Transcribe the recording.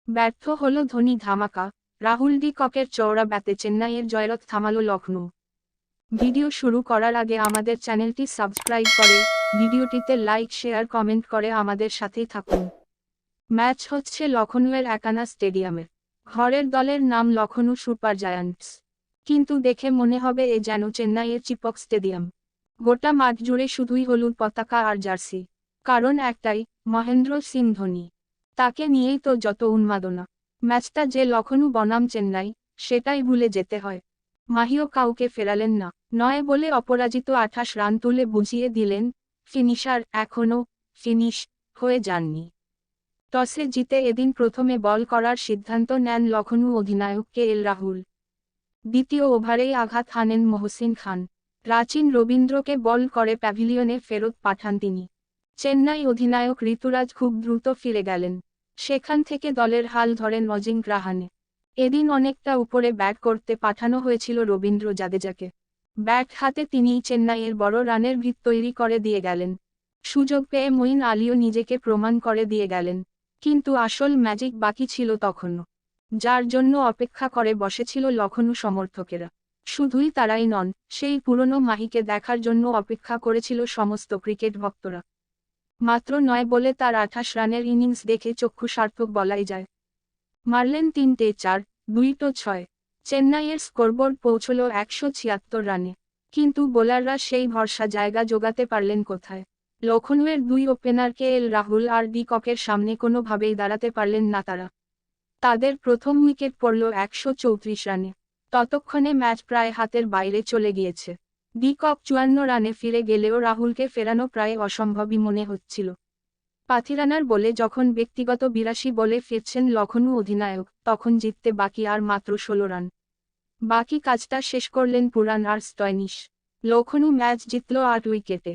ব্যর্থ হল ধোনি ধামাকা, রাহুল ডি ককের চওড়া ব্যাতে চেন্নাইয়ের জয়রথ থামালো লখনৌ। ভিডিও শুরু করার আগে আমাদের চ্যানেলটি সাবস্ক্রাইব করে, ভিডিওটিতে লাইক শেয়ার কমেন্ট করে আমাদের সাথেই থাকুন। ম্যাচ হচ্ছে লখনউয়ের একানা স্টেডিয়ামে। ঘরের দলের নাম লখনউ সুপার জায়ান্টস, কিন্তু দেখে মনে হবে এ যেন চেন্নাইয়ের চিপক স্টেডিয়াম। গোটা মাঠ জুড়ে শুধুই হলুদ পতাকা আর জার্সি, কারণ একটাই, মহেন্দ্র সিং ধোনি। তাকে নিয়েই তো যত উন্মাদনা। ম্যাচটা যে লখনউ বনাম চেন্নাই, সেটাই ভুলে যেতে হয়। মাহিও কাউকে ফেরালেন না, 9 বলে অপরাজিত 28 রান তুলে বুঝিয়ে দিলেন, ফিনিশার এখনও ফিনিশ হয়ে যাননি। টসে জিতে এদিন প্রথমে বল করার সিদ্ধান্ত নেন লখনউ অধিনায়ক KL রাহুল। দ্বিতীয় ওভারেই আঘাত হানেন মহসিন খান। রাচিন রবীন্দ্রকে বল করে প্যাভিলিয়নে ফেরত পাঠান তিনি। চেন্নাই অধিনায়ক ঋতুরাজ খুব দ্রুত ফিরে গেলেন। সেখান থেকে দলের হাল ধরেন অজিঙ্ক রাহানে। এদিন অনেকটা উপরে ব্যাট করতে পাঠানো হয়েছিল রবীন্দ্র জাদেজাকে। ব্যাট হাতে তিনিই চেন্নাইয়ের বড় রানের ভিত তৈরি করে দিয়ে গেলেন। সুযোগ পেয়ে মঈন আলীও নিজেকে প্রমাণ করে দিয়ে গেলেন। কিন্তু আসল ম্যাজিক বাকি ছিল তখনও, যার জন্য অপেক্ষা করে বসেছিল লখনউ সমর্থকেরা। শুধুই তারাই নন, সেই পুরনো মাহিকে দেখার জন্য অপেক্ষা করেছিল সমস্ত ক্রিকেট ভক্তরা। মাত্র 9 বলে তার 28 রানের ইনিংস দেখে চক্ষু সার্থক বলাই যায়। মারলেন 3টে 4, 2টো 6। চেন্নাইয়ের স্কোরবোর্ড পৌঁছল 176 রানে। কিন্তু বোলাররা সেই ভরসা জায়গা জোগাতে পারলেন কোথায়? লখনউয়ের 2 ওপেনার KL রাহুল আর ডি ককের সামনে কোনোভাবেই দাঁড়াতে পারলেন না তারা। তাদের প্রথম উইকেট পড়ল 134 রানে। ততক্ষণে ম্যাচ প্রায় হাতের বাইরে চলে গিয়েছে। ডি কক 54 রানে ফিরে গেলেও রাহুলকে ফেরানো প্রায় অসম্ভবই মনে হচ্ছিল। পাথিরানার বলে যখন ব্যক্তিগত 82 বলে ফিরছেন লখনউ অধিনায়ক, তখন জিততে বাকি আর মাত্র 16 রান। বাকি কাজটা শেষ করলেন পুরান আর স্টয়নিশ। লখনউ ম্যাচ জিতল 8 উইকেটে।